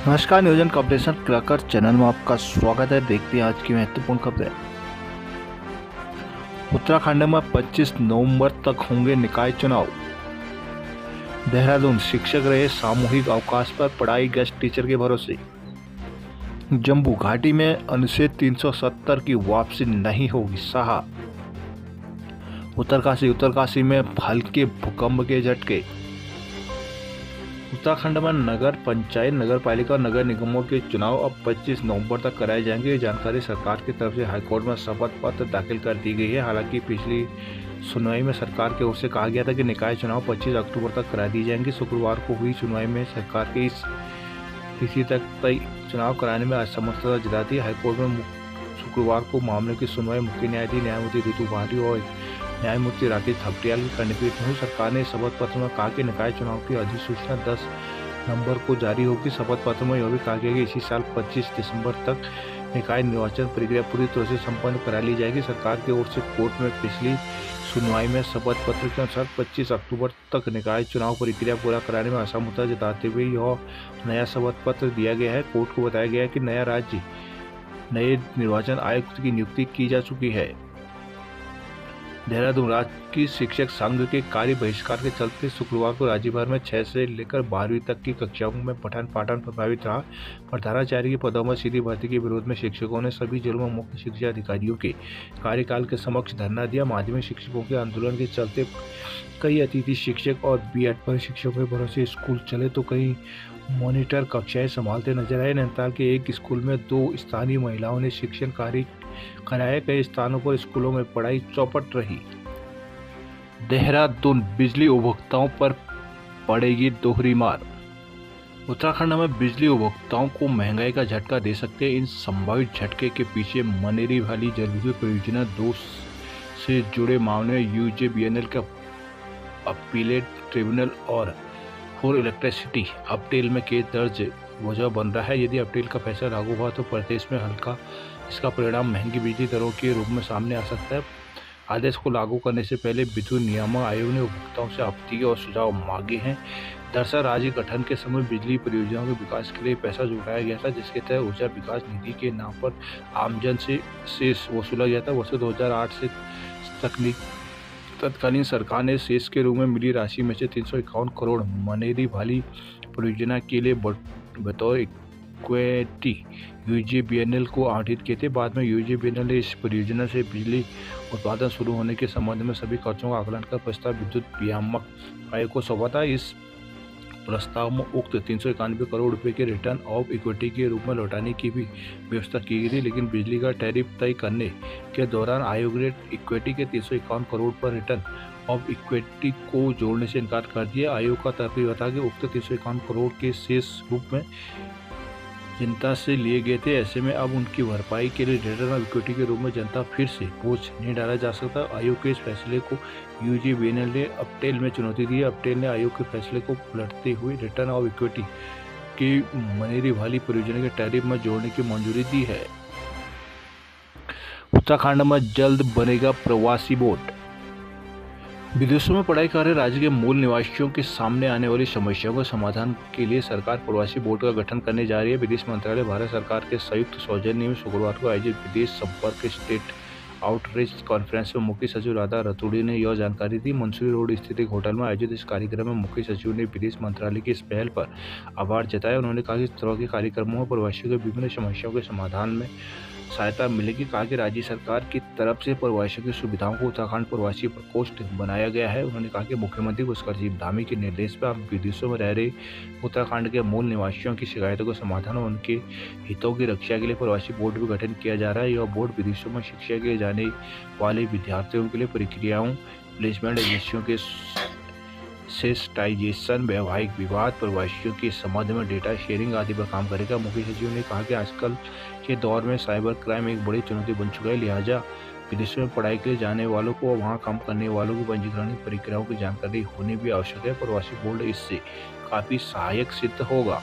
नमस्कार, नियोजन corporation cracker channel में आपका स्वागत है। देखते हैं आज की महत्वपूर्ण खबरें। उत्तराखंड में 25 नवंबर तक होंगे निकाय चुनाव। देहरादून, शिक्षक रहे सामूहिक अवकाश पर, पढ़ाई गेस्ट टीचर के भरोसे। जम्मू घाटी में अनुच्छेद 370 की वापसी नहीं होगी, साहा। उत्तरकाशी में हल्के भूकंप के झटके। उत्तराखंड में नगर पंचायत, नगर पालिका और नगर निगमों के चुनाव अब 25 नवंबर तक कराए जाएंगे। ये जानकारी सरकार की तरफ से हाईकोर्ट में शपथ पत्र दाखिल कर दी गई है। हालांकि पिछली सुनवाई में सरकार की ओर से कहा गया था कि निकाय चुनाव 25 अक्टूबर तक करा दिए जाएंगे। शुक्रवार को हुई सुनवाई में सरकार के इसी तक चुनाव कराने में असमर्थता जताती हाईकोर्ट में शुक्रवार को मामले की सुनवाई मुख्य न्यायाधीश न्यायमूर्ति ऋतु भाटी और न्यायमूर्ति राकेश थपटियाल की खंडपीठ में हुई। सरकार ने शपथ पत्र में कहा कि निकाय चुनाव की अधिसूचना 10 नवंबर को जारी होगी। शपथ पत्र में यह भी कहा गया कि इसी साल 25 दिसंबर तक निकाय निर्वाचन प्रक्रिया पूरी तरह से संपन्न करा ली जाएगी। सरकार की ओर से कोर्ट में पिछली सुनवाई में शपथ पत्र के अनुसार 25 अक्टूबर तक निकाय चुनाव प्रक्रिया पूरा कराने में असमर्थता जताते हुए यह नया शपथ पत्र दिया गया है। कोर्ट को बताया गया है कि नए निर्वाचन आयुक्त की नियुक्ति की जा चुकी है। देहरादून, राज्य की शिक्षक संघ के कार्य बहिष्कार के चलते शुक्रवार को राज्य भर में 6 से लेकर 12वीं तक की कक्षाओं में पठन पाठन प्रभावित रहा। प्रधानाचार्य के पदों में सीधी भर्ती के विरोध में शिक्षकों ने सभी जिलों में मुख्य शिक्षा अधिकारियों के कार्यकाल के समक्ष धरना दिया। माध्यमिक शिक्षकों के आंदोलन के चलते कई अतिथि शिक्षक और बीएड पर शिक्षकों के भरोसे स्कूल चले तो कई मॉनिटर कक्षाएं संभालते नजर आए। नैनीताल के एक स्कूल में 2 स्थानीय महिलाओं ने शिक्षण कार्य कराया। कई स्थानों पर स्कूलों में पढ़ाई चौपट रही। देहरादून, बिजली उपभोक्ताओं पर पड़ेगी दोहरी मार। उत्तराखंड में बिजली उपभोक्ताओं को महंगाई का झटका दे सकते हैं। इन संभावित झटके के पीछे मनेरी वाली जलविद्युत परियोजना 2 से जुड़े मामले में यूजेबीएनएल का अपीलेट ट्रिब्यूनल और फॉर इलेक्ट्रिसिटी अपटेल में केस दर्ज वजह बन रहा है। यदि अपटेल का फैसला लागू हुआ तो प्रदेश में इसका परिणाम महंगी बिजली दरों के रूप में सामने आ सकता है। आदेश को लागू करने से पहले विद्युत नियामक आयोग ने उपभोक्ताओं से आपत्ति और सुझाव मांगे हैं। दरअसल राज्य गठन के समय बिजली परियोजनाओं के विकास के लिए पैसा जुटाया गया था, जिसके तहत ऊर्जा विकास निधि के नाम पर आमजन से शेष वसूला गया था। वर्ष 2008 से तत्कालीन सरकार ने शेष के रूप में मिली राशि में से 351 करोड़ मनेरी वाली परियोजना के लिए बतौर इक्विटी यूजेबीएनएल को आवंटित किए थे। बाद में यूजेबीएनएल ने इस परियोजना से बिजली उत्पादन शुरू होने के संबंध में सभी खर्चों का आकलन कर प्रस्ताव विद्युत नियामक आयोग को सौंपा था। इस प्रस्ताव में उक्त 391 करोड़ रुपए के रिटर्न ऑफ इक्विटी के रूप में लौटाने की भी व्यवस्था की गई थी, लेकिन बिजली का टैरिफ तय करने के दौरान आयोग ने इक्विटी के 351 करोड़ पर रिटर्न ऑफ इक्विटी को जोड़ने से इनकार कर दिया। आयोग का तर्क यह था कि उक्त 351 करोड़ के शेष रूप में जनता से लिए गए थे। ऐसे में अब उनकी भरपाई के लिए रिटर्न ऑफ इक्विटी के रूप में जनता फिर से बोझ नहीं डाला जा सकता। आयोग के इस फैसले को यूजेबीएनएल ने अपटेल में चुनौती दी। अपटेल ने आयोग के फैसले को पलटते हुए रिटर्न ऑफ इक्विटी की मनेरी वाली परियोजना के टैरिफ में जोड़ने की मंजूरी दी है। उत्तराखंड में जल्द बनेगा प्रवासी बोर्ड। विदेशों में पढ़ाई कर रहे राज्य के मूल निवासियों के सामने आने वाली समस्याओं के समाधान के लिए सरकार प्रवासी बोर्ड का गठन करने जा रही है। विदेश मंत्रालय भारत सरकार के संयुक्त सौजन्य में शुक्रवार को आयोजित विदेश संपर्क स्टेट आउटरीच कॉन्फ्रेंस में मुख्य सचिव राधा रतूड़ी ने यह जानकारी दी। मंसूरी रोड स्थित एक होटल में आयोजित इस कार्यक्रम में मुख्य सचिव ने विदेश मंत्रालय की इस पहल पर आभार जताया। उन्होंने कहा कि इस तरह के कार्यक्रमों में प्रवासियों के विभिन्न समस्याओं के समाधान में सहायता मिलेगी। कहा कि राज्य सरकार की तरफ से प्रवासियों की सुविधाओं को उत्तराखंड प्रवासी प्रकोष्ठ बनाया गया है। उन्होंने कहा कि मुख्यमंत्री पुष्कर धामी के निर्देश पर अब विदेशों में रह रहे उत्तराखंड के मूल निवासियों की शिकायतों के समाधान और उनके हितों की रक्षा के लिए प्रवासी बोर्ड का गठन किया जा रहा है। यह बोर्ड विदेशों में शिक्षा के जाने वाले विद्यार्थियों के लिए प्रक्रियाओं, प्लेसमेंट एजेंसियों के सेंसिटाइजेशन, वैवाहिक विवाद, प्रवासियों के संबंध में डेटा शेयरिंग आदि पर काम करेगा। मुख्य सचिव ने कहा कि आजकल के दौर में साइबर क्राइम एक बड़ी चुनौती बन चुका है, लिहाजा विदेशों में पढ़ाई के लिए जाने वालों को और वहां काम करने वालों की पंजीकरण प्रक्रियाओं की जानकारी होनी भी आवश्यक है। प्रवासी बोर्ड इससे काफी सहायक सिद्ध होगा।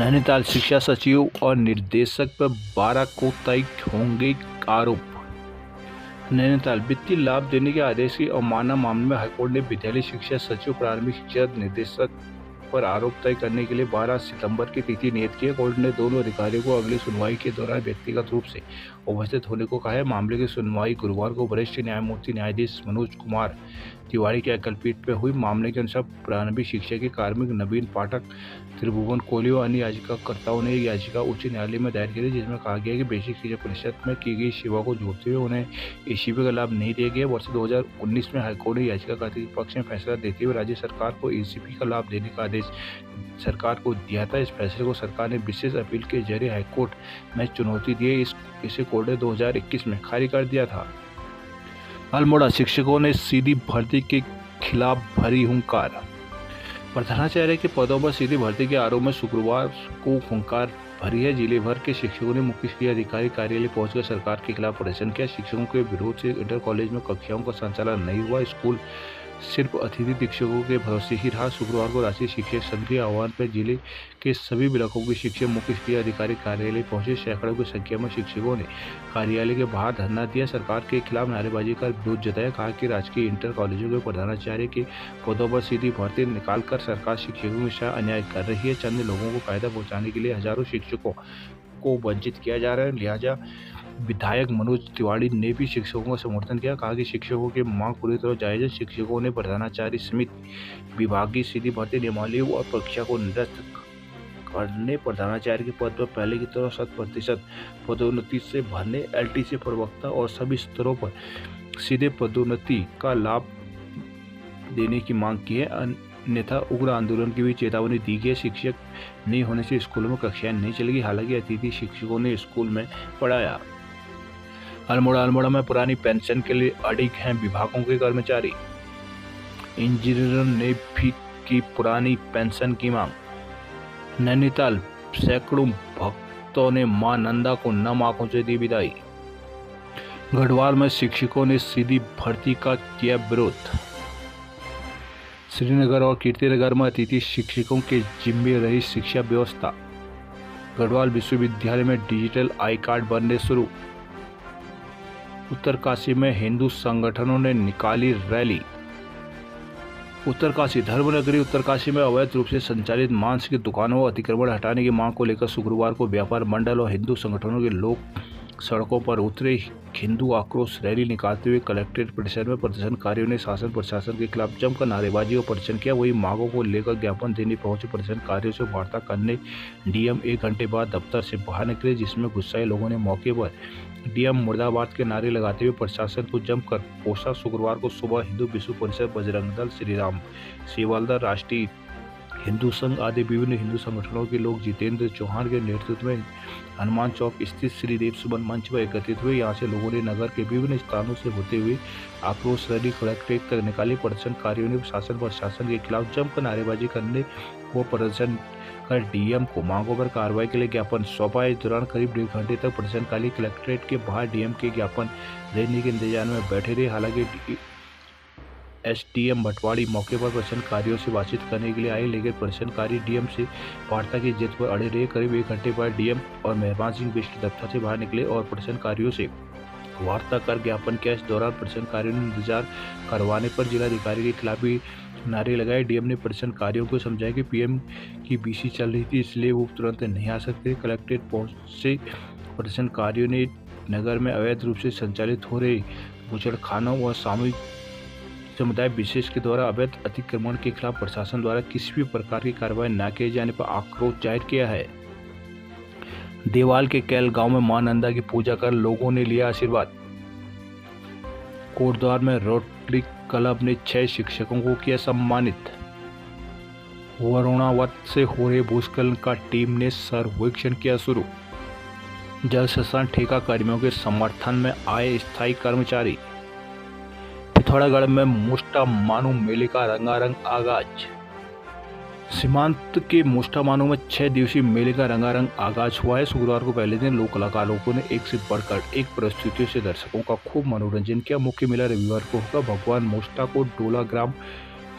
नैनीताल, शिक्षा सचिव और निर्देशक पर 12 को तय होंगे आरोप। नैनीताल, वित्तीय लाभ देने के आदेश की अवमानना मामले में हाईकोर्ट ने विद्यालय शिक्षा सचिव, प्रारंभिक शिक्षा निदेशक पर आरोप तय करने के लिए 12 सितंबर की तिथि नियत की है। कोर्ट ने दोनों अधिकारियों को अगली सुनवाई के दौरान व्यक्तिगत रूप से उपस्थित होने को कहा है। मामले की सुनवाई गुरुवार को वरिष्ठ न्यायमूर्ति न्यायाधीश मनोज कुमार तिवारी की एकलपीठ में हुई। मामले के अनुसार प्रारंभिक शिक्षा के कार्मिक नवीन पाठक, त्रिभुवन कोहली और अन्य याचिकाकर्ताओं ने एक याचिका उच्च न्यायालय में दायर की थी, जिसमें कहा गया कि बेसिक शिक्षा परिषद में की गई सेवा को जोड़ते हुए उन्हें एसीपी का लाभ नहीं दिया गया। वर्ष 2019 में हाईकोर्ट ने याचिकाकर्ता के पक्ष में फैसला देते हुए राज्य सरकार को एसीपी का लाभ देने का आदेश सरकार को दिया था। इस फैसले को सरकार ने विशेष अपील के जरिए हाईकोर्ट में चुनौती दी। इसे कोर्ट ने 2021 में खारिज कर दिया था। अल्मोड़ा शिक्षकों ने सीधी भर्ती के खिलाफ भरी हुंकार। प्रधानाचार्य के पदों पर सीधी भर्ती के आरोप में शुक्रवार को हुंकार भरी है। जिले भर के शिक्षकों ने मुख्य शिक्षा अधिकारी कार्यालय पहुंचकर सरकार के खिलाफ प्रदर्शन किया। शिक्षकों के विरोध से इंटर कॉलेज में कक्षाओं का संचालन नहीं हुआ। स्कूल सिर्फ अतिथि शिक्षकों के भरोसे ही रहा। शुक्रवार को राष्ट्रीय शिक्षक संघ के आह्वान पर जिले के सभी ब्लॉकों के शिक्षक मुख्य शिक्षा अधिकारी कार्यालय पहुंचे। सैकड़ों की संख्या में शिक्षकों ने कार्यालय के बाहर धरना दिया, सरकार के खिलाफ नारेबाजी कर विरोध जताया। कहा कि राजकीय इंटर कॉलेजों के प्रधानाचार्य के पदों पर सीधी भर्ती निकालकर सरकार शिक्षकों के साथ अन्याय कर रही है। चंद लोगों को फायदा पहुँचाने के लिए हजारों शिक्षकों को वंचित किया जा रहा है। लिहाजा विधायक मनोज तिवारी ने भी शिक्षकों का समर्थन किया। कहा कि शिक्षकों की मांग पूरी तरह जायज है। शिक्षकों ने प्रधानाचार्य समेत विभागीय सीधी भर्ती नियमावली और परीक्षा को निरस्त करने, प्रधानाचार्य के पद पर पहले की तरह 100% पदोन्नति से भरने, एलटीसी प्रवक्ता और सभी स्तरों पर सीधे पदोन्नति का लाभ देने की मांग की है। अन्यथा उग्र आंदोलन की भी चेतावनी दी गई। शिक्षक नहीं होने से स्कूलों में कक्षाएं नहीं चलेगी। हालांकि अतिथि शिक्षकों ने स्कूल में पढ़ाया। अल्मोड़ा में पुरानी पेंशन के लिए अड़िग हैं विभागों के कर्मचारी। इंजीनियरों ने भी की पुरानी पेंशन की मांग। नैनीताल सैकड़ों भक्तों ने मां नंदा को नम आंखों से दी विदाई। गढ़वाल में शिक्षकों ने सीधी भर्ती का किया विरोध। श्रीनगर और कीर्तिनगर में अतिथि शिक्षकों के जिम्मे रही शिक्षा व्यवस्था। गढ़वाल विश्वविद्यालय में डिजिटल आई कार्ड बनने शुरू। उत्तरकाशी में हिंदू संगठनों ने निकाली रैली। उत्तरकाशी धर्मनगरी उत्तरकाशी में अवैध रूप से संचालित मांस की दुकानों और अतिक्रमण हटाने की मांग को लेकर शुक्रवार को व्यापार मंडल और हिंदू संगठनों के लोग सड़कों पर उतरे। हिंदू आक्रोश रैली निकालते हुए कलेक्ट्रेट परिसर में प्रदर्शनकारियों ने शासन प्रशासन के खिलाफ जमकर नारेबाजी और प्रदर्शन किया। वही मांगों को लेकर ज्ञापन देने पहुंचे प्रदर्शनकारियों से वार्ता करने डीएम 1 घंटे बाद दफ्तर से बाहर निकले, जिसमें गुस्साए लोगों ने मौके पर डीएम मुर्दाबाद के नारे लगाते हुए प्रशासन को जमकर कोसा। शुक्रवार को सुबह हिंदू विश्व परिषद, बजरंग दल, श्रीराम सेवा दल, राष्ट्रीय हिंदू संघ आदि विभिन्न हिंदू संगठनों के लोग जितेंद्र चौहान के नेतृत्व में हनुमान चौक स्थित श्रीदेव सुमन मंच पर एकत्रित हुए। यहाँ से लोगों ने नगर के विभिन्न स्थानों से होते हुए आक्रोश रैली कलेक्ट्रेट तक निकाली। प्रदर्शनकारियों ने शासन प्रशासन के खिलाफ जमकर नारेबाजी करने व प्रदर्शन कर डीएम को मांगों पर कार्रवाई के लिए ज्ञापन सौंपा। इस दौरान करीब 1.5 घंटे तक प्रदर्शनकारी कलेक्ट्रेट के बाहर डीएम के ज्ञापन देने के इंतजार में बैठे रहे। हालांकि एसडीएम भटवाड़ी मौके पर प्रदर्शनकारियों से बातचीत करने के लिए आए, लेकिन प्रदर्शनकारी डीएम से वार्ता की जिद पर अड़े रहे। करीब 1 घंटे बाद डीएम और मेहरबान सिंह बिष्ट दफ्तर से बाहर निकले और प्रदर्शनकारियों से वार्ता कर ज्ञापन किया। इस दौरान प्रदर्शनकारियों ने इंतजार करवाने पर जिलाधिकारी के खिलाफ भी नारे लगाए। डीएम ने प्रदर्शनकारियों को समझाया कि पीएम की बीसी चल रही थी, इसलिए वो तुरंत नहीं आ सकते। कलेक्ट्रेट पहुंचे प्रदर्शनकारियों ने नगर में अवैध रूप से संचालित हो रहे बुचड़खानों और सामूहिक समुदाय विशेष के द्वारा अवैध अतिक्रमण के खिलाफ प्रशासन द्वारा किसी भी प्रकार की कार्रवाई न किए जाने पर आक्रोश जाहिर किया है। देवाल के कैल गांव में मां नंदा की पूजा कर लोगों ने लिया आशीर्वाद। कोटद्वार में रोटरी क्लब ने 6 शिक्षकों को किया सम्मानित। वरुणावत से हो रहे भूस्खलन का टीम ने सर्वेक्षण किया शुरू। जल संसाधन ठेका कर्मियों के समर्थन में आए स्थायी कर्मचारी। पिथौरागढ़ में मोस्टामानू मेले का रंगारंग आगाज। सीमांत के मोस्टामानू में 6 दिवसीय मेले का रंगारंग आगाज हुआ है। शुक्रवार को पहले दिन लोक कलाकारों ने एक से बढ़कर एक प्रस्तुतियों से दर्शकों का खूब मनोरंजन किया। मुख्य मेला रविवार को होगा। भगवान मोस्टा को डोला ग्राम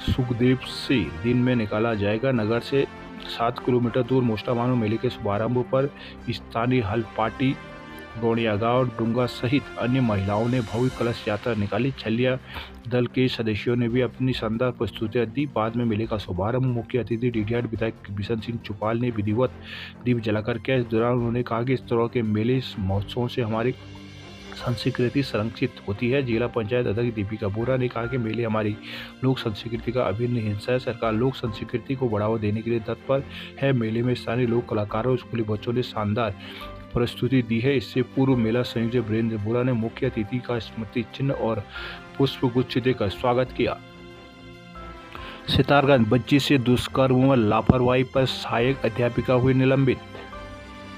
सुखदेव से दिन में निकाला जाएगा। नगर से 7 किलोमीटर दूर मोस्टामानू मेले के शुभारंभ पर स्थानीय हल पार्टी गौड़िया गांव डूंगा सहित अन्य महिलाओं ने भव्य कलश यात्रा निकाली। छलिया दल के सदस्यों ने भी अपनी शानदार प्रस्तुतियां दी। बाद में मेले का शुभारंभ मुख्य अतिथि डीडीआर विधायक बिशन सिंह चुपाल ने विधिवत दीप जलाकर किया। इस दौरान उन्होंने कहा कि इस तरह के मेले महोत्सवों से हमारी संस्कृति संरक्षित होती है। जिला पंचायत अध्यक्ष दीपिका बोरा ने कहा कि मेले हमारी लोक संस्कृति का अभिन्न हिस्सा है। सरकार लोक संस्कृति को बढ़ावा देने के लिए तत्पर है। मेले में स्थानीय लोक कलाकारों और स्कूली बच्चों ने शानदार प्रस्तुति दी है। इससे पूर्व मेला संयोजक वीरेंद्र बोरा ने मुख्य अतिथि का स्मृति चिन्ह और पुष्प गुच्छ देकर स्वागत किया। सितारगंज बच्ची से दुष्कर्म व लापरवाही पर सहायक अध्यापिका हुई निलंबित।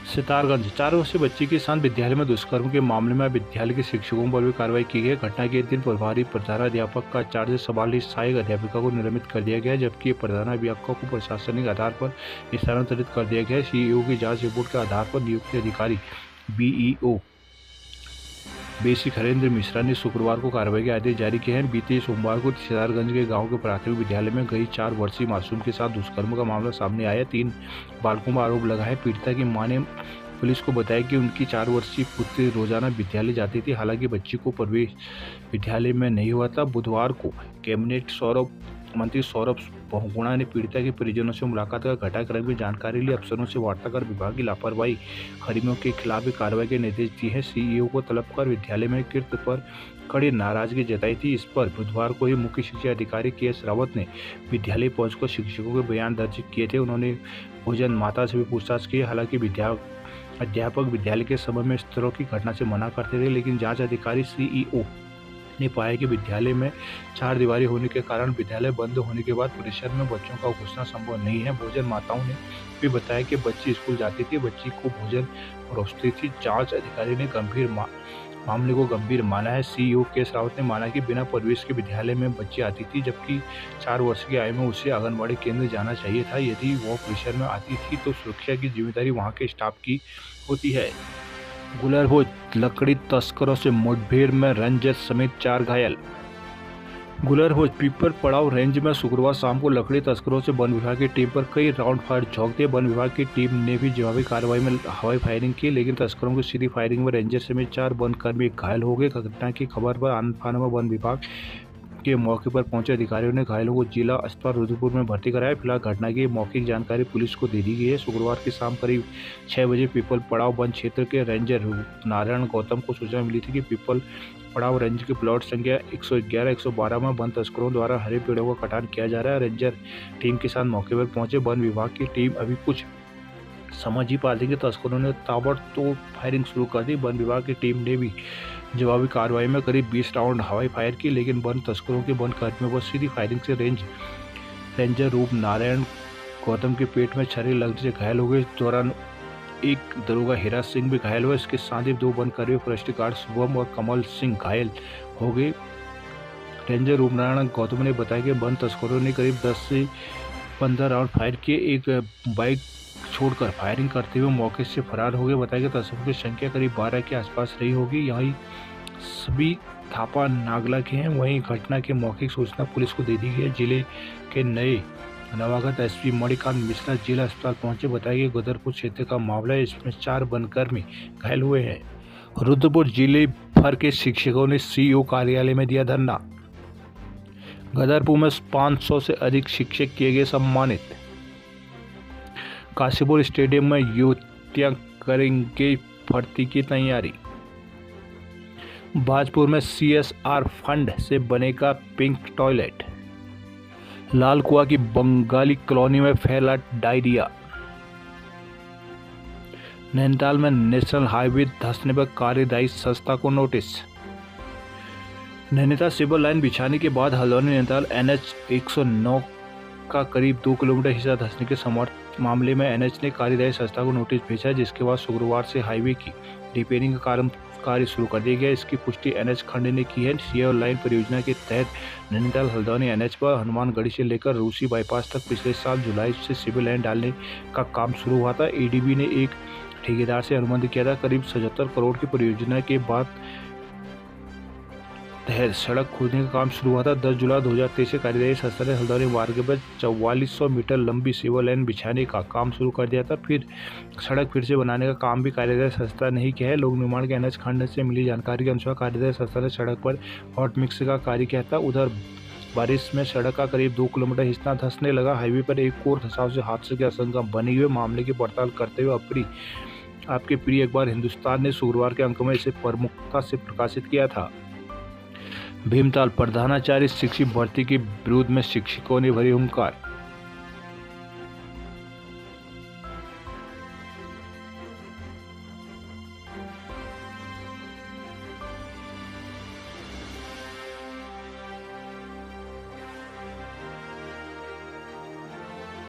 सितारगंज 4 वर्षीय बच्ची के साथ विद्यालय में दुष्कर्म के मामले में विद्यालय के शिक्षकों पर भी कार्रवाई की गई। घटना के दिन प्रभारी प्रधानाध्यापक का चार्ज संभाली सहायक अध्यापिका को निलंबित कर दिया गया, जबकि प्रधानाध्यापक को प्रशासनिक आधार पर स्थानांतरित कर दिया गया। सीईओ की जांच रिपोर्ट के आधार पर नियुक्त अधिकारी बीईओ बेसिक हरेंद्र मिश्रा ने शुक्रवार को कार्रवाई के आदेश जारी किए हैं। बीते सोमवार को सितारगंज के गांव के प्राथमिक विद्यालय में गई 4 वर्षीय मासूम के साथ दुष्कर्म का मामला सामने आया। 3 बालकों पर आरोप लगा है। पीड़िता की मां ने पुलिस को बताया कि उनकी 4 वर्षीय पुत्री रोजाना विद्यालय जाती थी, हालांकि बच्ची को प्रवेश विद्यालय में नहीं हुआ था। बुधवार को कैबिनेट मंत्री सौरभ बहुगुणा ने पीड़िता के परिजनों से मुलाकात कर घटनाक्रम की जानकारी ली। अफसरों से वार्ता कर विभाग की लापरवाही कर्मियों के खिलाफ भी कार्रवाई के निर्देश दिए हैं। सीईओ को तलब कर विद्यालय में कृत्य पर कड़ी नाराजगी जताई थी। इस पर बुधवार को ही मुख्य शिक्षा अधिकारी के.एस. रावत ने विद्यालय पहुंचकर शिक्षकों के बयान दर्ज किए थे। उन्होंने भोजन माता से भी पूछताछ की। हालांकि अध्यापक विद्यालय के समय में इस तरह की घटना से मना करते थे, लेकिन जांच अधिकारी सीईओ ने पाया कि विद्यालय में 4 दीवारी होने के कारण विद्यालय बंद होने के बाद परिसर में बच्चों का घुसना संभव नहीं है। भोजन माताओं ने भी बताया कि बच्ची स्कूल जाती थी, बच्ची को भोजन परोसती थी। जांच अधिकारी ने मामले को गंभीर माना है। CEO KS. रावत ने माना कि बिना प्रवेश के विद्यालय में बच्ची आती थी, जबकि 4 वर्ष की आयु में उसे आंगनबाड़ी केंद्र जाना चाहिए था। यदि वो परिसर में आती थी तो सुरक्षा की जिम्मेदारी वहां के स्टाफ की होती है। गुलरभोज लकड़ी तस्करों से मुठभेड़ में रेंजर समेत 4 घायल। गुलरभोज पीपल पड़ाव रेंज में शुक्रवार शाम को लकड़ी तस्करों से वन विभाग की टीम पर कई राउंड फायर झोंक दिए। वन विभाग की टीम ने भी जवाबी कार्रवाई में हवाई फायरिंग की, लेकिन तस्करों की सीधी फायरिंग में रेंजर समेत 4 वन कर्मी घायल हो गए। घटना की खबर पर आनंद में वन विभाग के मौके पर पहुंचे अधिकारियों ने घायलों को जिला अस्पताल रुद्रपुर में भर्ती कराया। फिलहाल घटना की मौखिक जानकारी पुलिस को दे दी गई है। शुक्रवार की शाम करीब 6 बजे पीपल पड़ाव वन क्षेत्र के रेंजर नारायण गौतम को सूचना मिली थी कि पीपल पड़ाव रेंज के प्लॉट संख्या 111-112 में वन तस्करों द्वारा हरे पेड़ों का कटान किया जा रहा है। रेंजर टीम के साथ मौके पर पहुंचे वन विभाग की टीम अभी कुछ समझ ही पाती कि तस्करों ने ताबड़तोड़ फायरिंग शुरू कर दी। वन विभाग की टीम ने भी जवाबी कार्रवाई में करीब 20 राउंड हवाई फायर की, लेकिन वन तस्करों के वन कर्मियों पर सीधी फायरिंग से रेंजर रूप नारायण गौतम के पेट में छरी लगने से घायल हो गए। इस दौरान एक दरोगा हीरा सिंह भी घायल हुआ। इसके साथ ही 2 वन कर्मी फॉरेस्ट गार्ड शुभम और कमल सिंह घायल हो गए। रेंजर रूप नारायण गौतम ने बताया कि वन तस्करों ने करीब 10 से 15 राउंड फायर किए। एक बाइक छोड़कर फायरिंग करते हुए मौके से फरार हो गए। बताया कि तस्करों की संख्या करीब 12 के आसपास रही होगी। यही सभी थापा नागला के हैं। वहीं घटना के मौखिक सूचना पुलिस को दे दी गई है। जिले के नवागत एसपी मणिकांत मिश्रा जिला अस्पताल पहुंचे। बताया कि गदरपुर क्षेत्र का मामला है, इसमें 4 वनकर्मी घायल हुए हैं। रुद्रपुर जिले भर के शिक्षकों ने सीईओ कार्यालय में दिया धरना। गदरपुर में 500 से अधिक शिक्षक किए गए सम्मानित। काशीपुर स्टेडियम में युवतियां करेंगे भर्ती की तैयारी। भाजपुर में CSR फंड से बनेगा पिंक टॉयलेट। लाल कुआं की बंगाली कॉलोनी में फैला डायरिया। नैनीताल में नेशनल हाईवे धंसने पर कार्यदायी संस्था को नोटिस। नैनीताल सिविल लाइन बिछाने के बाद हल्द्वानी नैनीताल NH 109 का करीब 2 किलोमीटर हिस्सा धंसने के मामले में NH ने कार्यदायी संस्था को नोटिस भेजा, जिसके बाद शुक्रवार से हाईवे की रिपेयरिंग का कार्य शुरू कर दिया गया। इसकी पुष्टि NH खंड ने की है। सिविल लाइन परियोजना के तहत नैनीताल हल्द्वानी NH पर हनुमानगढ़ी से लेकर रूसी बाईपास तक पिछले साल जुलाई से सिविल लाइन डालने का काम शुरू हुआ था। ADB ने एक ठेकेदार से अनुबंध किया था। करीब 77 करोड़ की परियोजना के बाद तहत सड़क खोदने का काम शुरू हुआ था। 10 जुलाई 2023 से कार्यदायी संस्था ने हल्द्वानी मार्ग पर 4400 मीटर लंबी सिवर लाइन बिछाने का काम शुरू कर दिया था। फिर सड़क फिर से बनाने का काम भी कार्यदायी संस्था ने ही किया है। लोक निर्माण के एनएच खंड से मिली जानकारी के अनुसार कार्यदायी संस्था ने सड़क पर हॉट मिक्स का कार्य किया था। उधर बारिश में सड़क का करीब 2 किलोमीटर हिस्सा धंसने लगा। हाईवे पर एक और धंसाव से हादसे की आशंका बनी हुई। मामले की पड़ताल करते हुए आपके प्रिय अखबार हिंदुस्तान ने शुक्रवार के अंक में इसे प्रमुखता से प्रकाशित किया था। भीमताल प्रधानाचार्य शिक्षक भर्ती के विरोध में शिक्षकों ने भरी हुंकार।